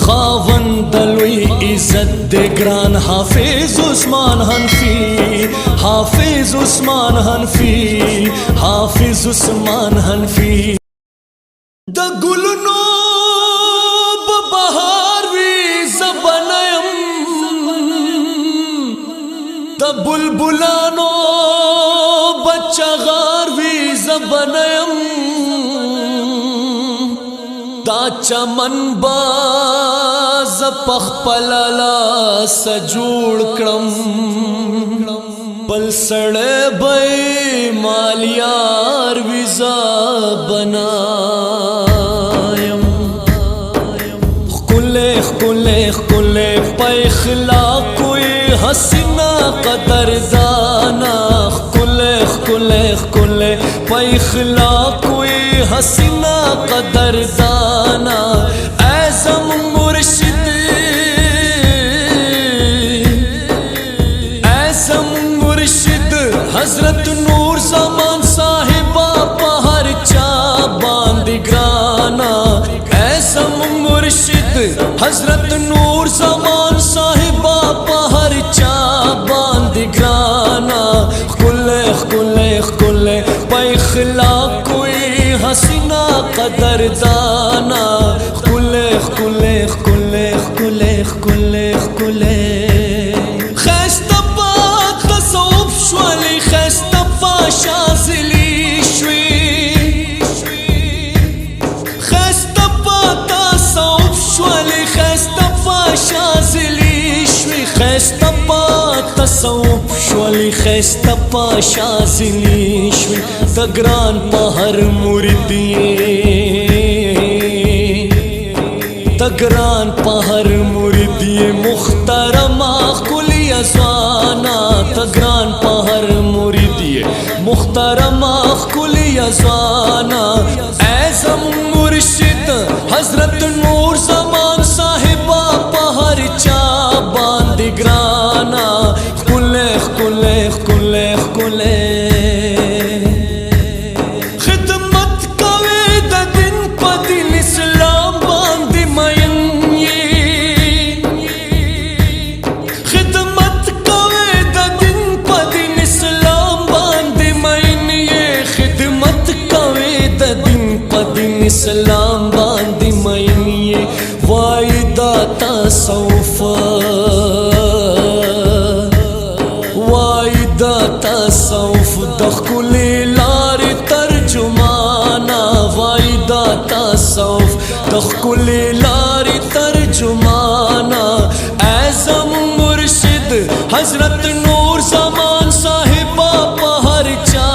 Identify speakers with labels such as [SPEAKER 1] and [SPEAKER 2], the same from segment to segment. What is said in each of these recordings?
[SPEAKER 1] خاوند لوی عزت دے گران حافظ عثمان حنفی، حافظ عثمان حنفی، حافظ عثمان حنفی. د ګلونو بهار وی زبنم، د بلبلانو بچغار وی زبنم، دا چمن باز پخپل لاس جوړ کړم، بل سړی به مالیار ویزا بنایم. ښکلی ښکلی ښکلی په اخلاقو یې حسینه قدردانه، ښکلی ښکلی ښکلی په اخلاقو یې حسینه قدردانه. ای زمون مرشد، ای زمون مرشد حضرت نور زمان صاحبہ په هر چا باندې ګرانا. ای زمون مرشد حضرت نور زمان صاحبہ په هر چا باندې ګرانا. ښکلی ښکلی ښکلی په اخلاقو یې حسینه قدردانه، ښکلی ښکلی ښکلی ښکلی ښکلی ښکلی. ښایسته په تصوف شولې، ښایسته په شاذلي شوې، ښایسته په تصوف شولې، ښایسته په شاذلي شوې، ښایسته په تصوف شولې، ښایسته په شاذلي شوې. د ګران په هر مرید د ګران په هر مرید محترمه ښکلې ځوانه، د ګران په هر مرید محترمه ښکلې ځوانه. ای زمون مرشد حضرت نور زمان صاحبہ په هر چا باندې ګرانا. ښکلی ښکلی ښکلی ښکلی. اسلام باندې مینی وای دا تصوف، وای دا تصوف د ښکلې لارې ترجمانه، وای دا تصوف د ښکلې لارې ترجمانه. ای زمون مرشد حضرت نور زمان صاحبہ په هر چا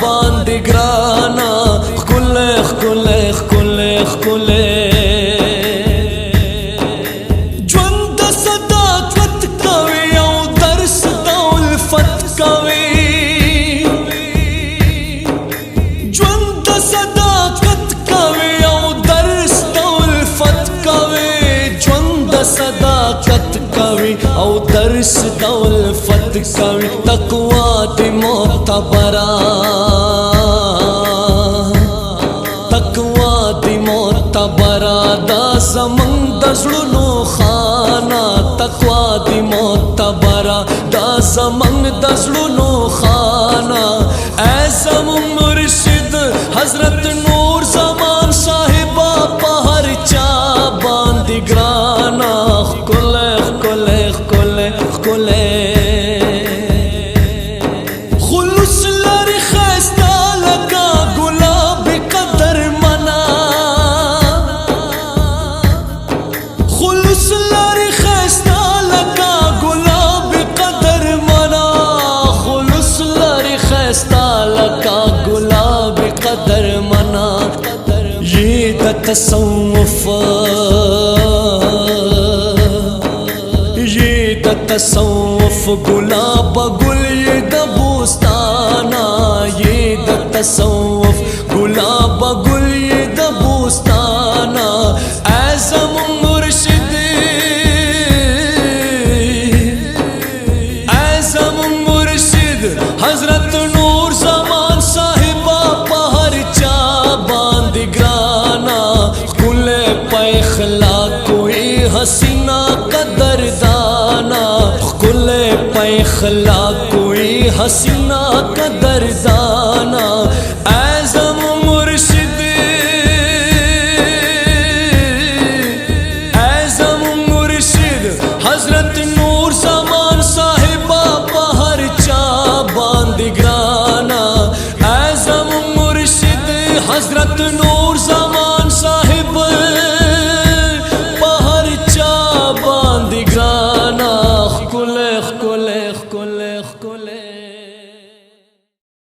[SPEAKER 1] باندې ګرانا. ښکلی ښکلی ښکلی ښکلی. ژوند د صداقت کوي او درس د الفت کوي، ژوند د صداقت کوي او درس د الفت کوي، ژوند د صداقت کوي او درس د الفت کوي. تقوا د معتبره، تقوا دی معتبره دا زمون د زړونو خانه، تقوا دی معتبره دا زمون د زړونو خانه. ای زمون مرشد حضرت نور زمان صاحبہ په هر چا باندې ګرانا. ښکلی ښکلی ښکلی ښکلی. تصوف یہ د تصوف گلاب گل یہ د بوستانا، یہ د تصوف گلاب گل یہ د بوستانا. ای زمون مرشد، ای زمون مرشد حضرت نور زمان صاحبہ په هر چا باندې ګرانا. ښکلی په اخلاق کوئی हसीना कदरदाना खुले पे खला कोई हसीना कदरदाना